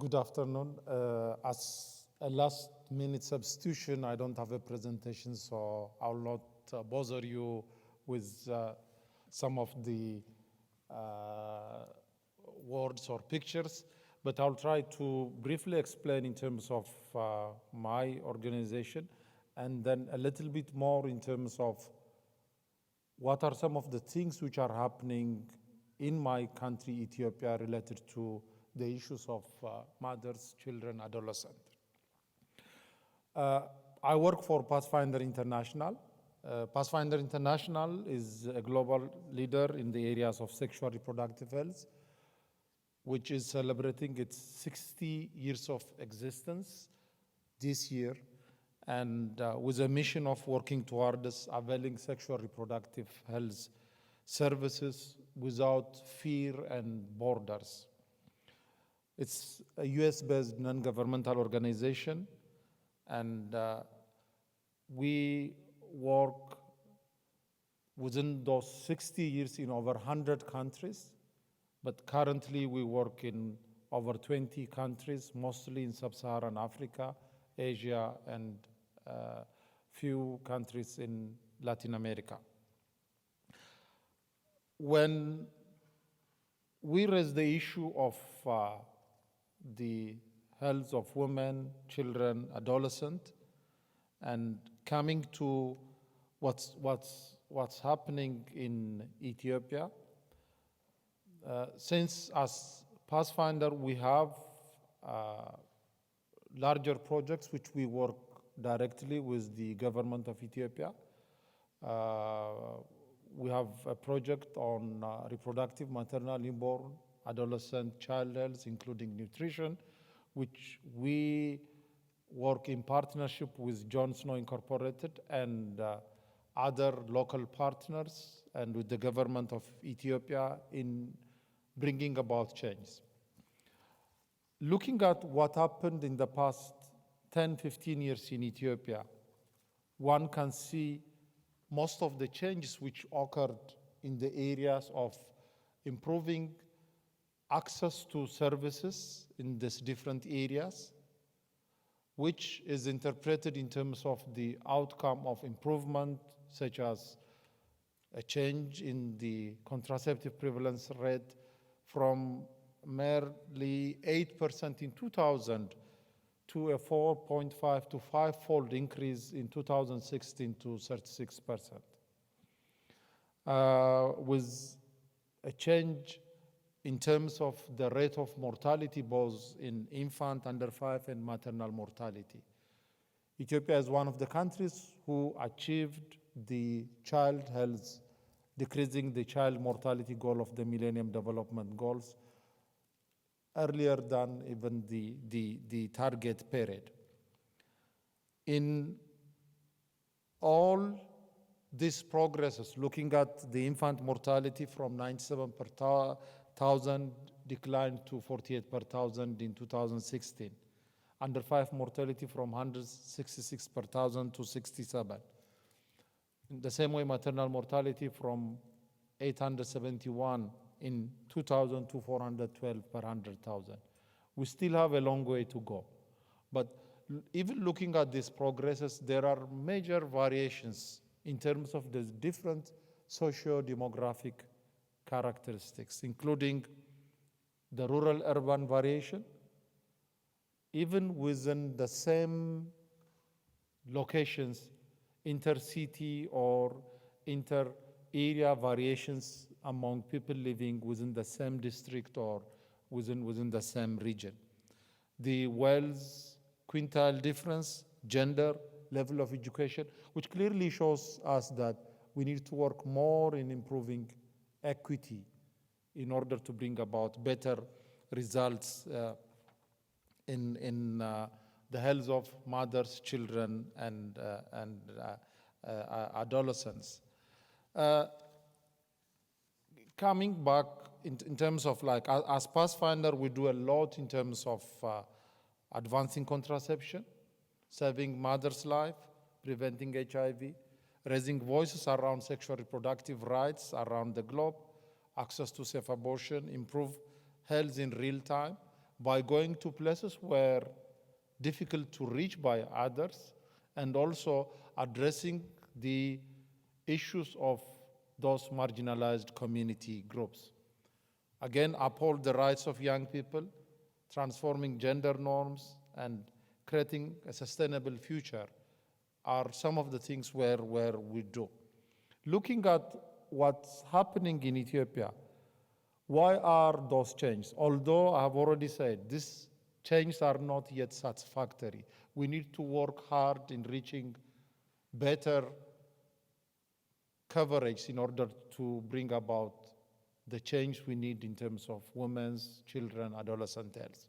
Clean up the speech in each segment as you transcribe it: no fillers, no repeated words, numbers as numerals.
Good afternoon. As a last-minute substitution, I don't have a presentation, so I'll not bother you with some of the words or pictures, but I'll try to briefly explain in terms of my organization, and then a little bit more in terms of what are some of the things which are happening in my country, Ethiopia, related to the issues of mothers, children, adolescents. I work for Pathfinder International. Pathfinder International is a global leader in the areas of sexual reproductive health, which is celebrating its 60 years of existence this year, and with a mission of working towards availing sexual reproductive health services without fear and borders. It's a US-based non-governmental organization, and we work within those 60 years in over 100 countries, but currently we work in over 20 countries, mostly in sub-Saharan Africa, Asia, and few countries in Latin America. When we raise the issue of the health of women, children, adolescents, and coming to what's happening in Ethiopia, since as Pathfinder we have larger projects which we work directly with the government of Ethiopia. We have a project on reproductive, maternal, newborn, adolescent, child health, including nutrition, which we work in partnership with John Snow Incorporated and other local partners and with the government of Ethiopia in bringing about change. Looking at what happened in the past 10, 15 years in Ethiopia, one can see most of the changes which occurred in the areas of improving access to services in these different areas, which is interpreted in terms of the outcome of improvement, such as a change in the contraceptive prevalence rate from merely 8% in 2000 to a 4.5 to 5-fold increase in 2016 to 36%. With a change in terms of the rate of mortality, both in infant under 5 and maternal mortality. Ethiopia is one of the countries who achieved the child health, decreasing the child mortality goal of the Millennium Development Goals earlier than even the target period. In all these progresses, looking at the infant mortality from 97 per thousand declined to 48 per thousand in 2016. Under 5 mortality from 166 per thousand to 67. In the same way, maternal mortality from 871 in 2000 to 412 per 100,000. We still have a long way to go. But even looking at these progresses, there are major variations in terms of the different socio-demographic characteristics, including the rural-urban variation, even within the same locations, intercity or inter-area variations among people living within the same district or within the same region. The wealth quintile difference, gender, level of education, which clearly shows us that we need to work more in improving equity in order to bring about better results in the health of mothers, children, and adolescents. Coming back in terms of as Pathfinder, we do a lot in terms of advancing contraception, saving mother's life, preventing HIV, raising voices around sexual reproductive rights around the globe, access to safe abortion, improve health in real time, by going to places where difficult to reach by others, and also addressing the issues of those marginalized community groups. Again, uphold the rights of young people, transforming gender norms, and creating a sustainable future are some of the things where we do. Looking at what's happening in Ethiopia, why are those changes? Although I have already said these changes are not yet satisfactory. We need to work hard in reaching better coverage in order to bring about the change we need in terms of women's, children, adolescent health.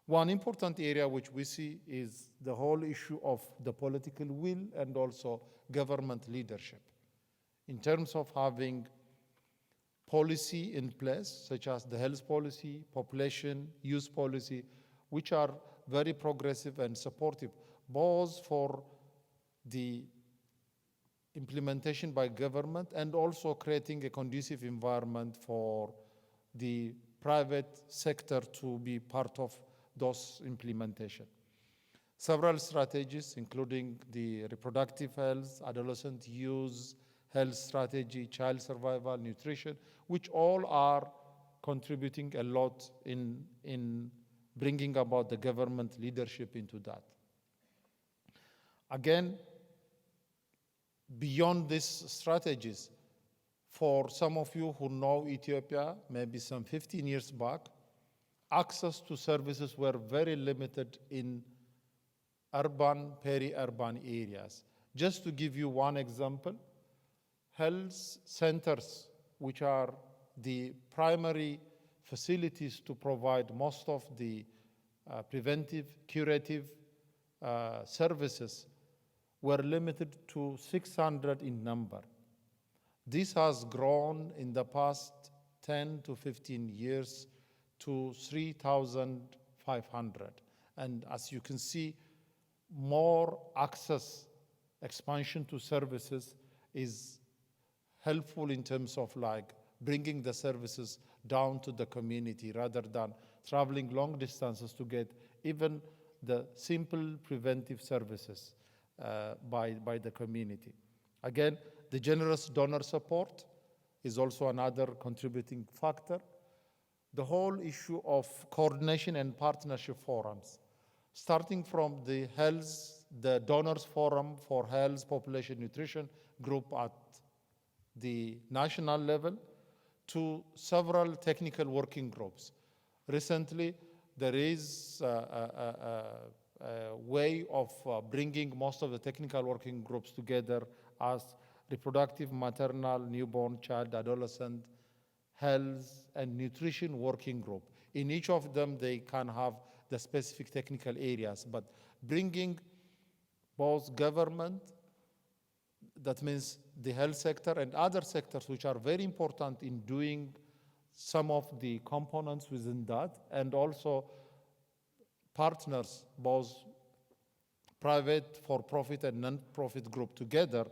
One important area which we see is the whole issue of the political will and also government leadership. In terms of having policy in place, such as the health policy, population, youth policy, which are very progressive and supportive, both for the implementation by government and also creating a conducive environment for the private sector to be part of those implementation. Several strategies, including the reproductive health, adolescent youth health strategy, child survival, nutrition, which all are contributing a lot in bringing about the government leadership into that. Again, beyond these strategies, for some of you who know Ethiopia, maybe some 15 years back, access to services were very limited in urban, peri-urban areas. Just to give you one example, health centers, which are the primary facilities to provide most of the preventive, curative services, were limited to 600 in number. This has grown in the past 10 to 15 years to 3,500. And as you can see, more access, expansion to services is helpful in terms of like bringing the services down to the community rather than traveling long distances to get even the simple preventive services by the community. Again, the generous donor support is also another contributing factor. The whole issue of coordination and partnership forums, starting from the health, the donors forum for health, population, nutrition group at the national level to several technical working groups. Recently, there is a way of bringing most of the technical working groups together as reproductive, maternal, newborn, child, adolescent, health, and nutrition working group. In each of them, they can have the specific technical areas, but bringing both government, that means the health sector and other sectors which are very important in doing some of the components within that, and also partners, both private, for-profit, and non-profit group together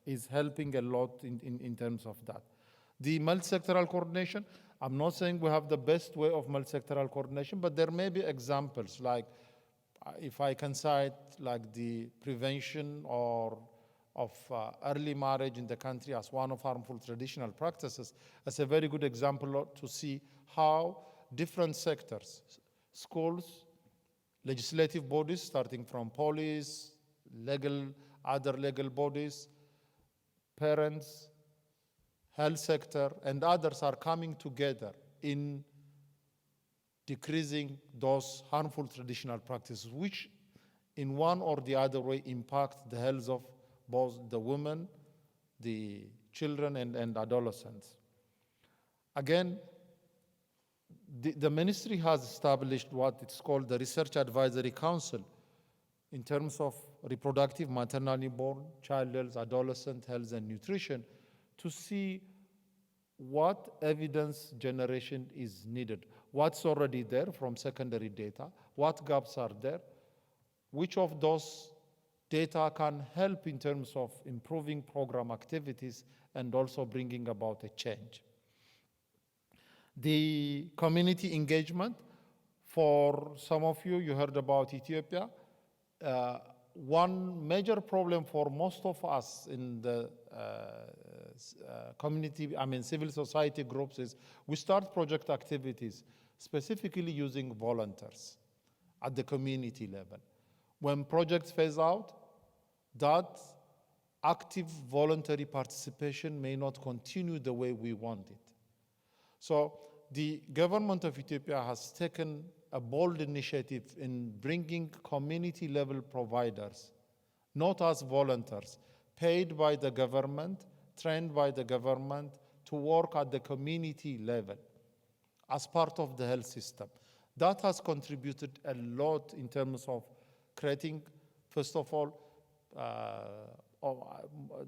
is helping a lot in terms of that. The multi-sectoral coordination, I'm not saying we have the best way of multi-sectoral coordination, but there may be examples, like if I can cite like the prevention of early marriage in the country as one of harmful traditional practices, as a very good example to see how different sectors, schools, legislative bodies, starting from police, other legal bodies, parents, health sector, and others are coming together in decreasing those harmful traditional practices, which in one or the other way impact the health of both the women, the children, and adolescents. Again, the ministry has established what it's called the Research Advisory Council in terms of reproductive, maternal, newborn, child health, adolescent health, and nutrition to see what evidence generation is needed, what's already there from secondary data, what gaps are there, which of those data can help in terms of improving program activities and also bringing about a change. The community engagement For some of you, you heard about Ethiopia. One major problem for most of us in the community, civil society groups is we start project activities specifically using volunteers at the community level. When projects phase out, that active voluntary participation may not continue the way we want it. So the government of Ethiopia has taken a bold initiative in bringing community level providers, not as volunteers, paid by the government, trained by the government to work at the community level as part of the health system. That has contributed a lot in terms of creating, first of all,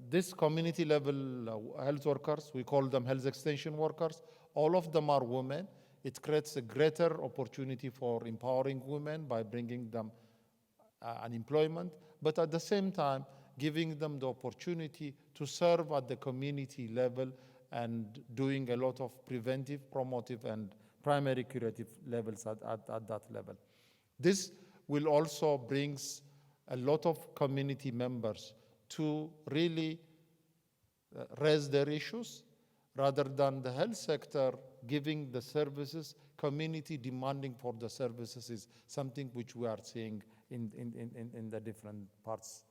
this community level health workers, we call them health extension workers, all of them are women. It creates a greater opportunity for empowering women by bringing them an employment, but at the same time, giving them the opportunity to serve at the community level and doing a lot of preventive, promotive, and primary curative levels at that level. This will also bring a lot of community members to really raise their issues rather than the health sector giving the services, community demanding for the services is something which we are seeing in the different parts.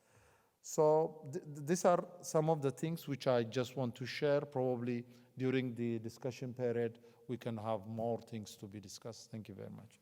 So these are some of the things which I just want to share. Probably during the discussion period, we can have more things to be discussed. Thank you very much.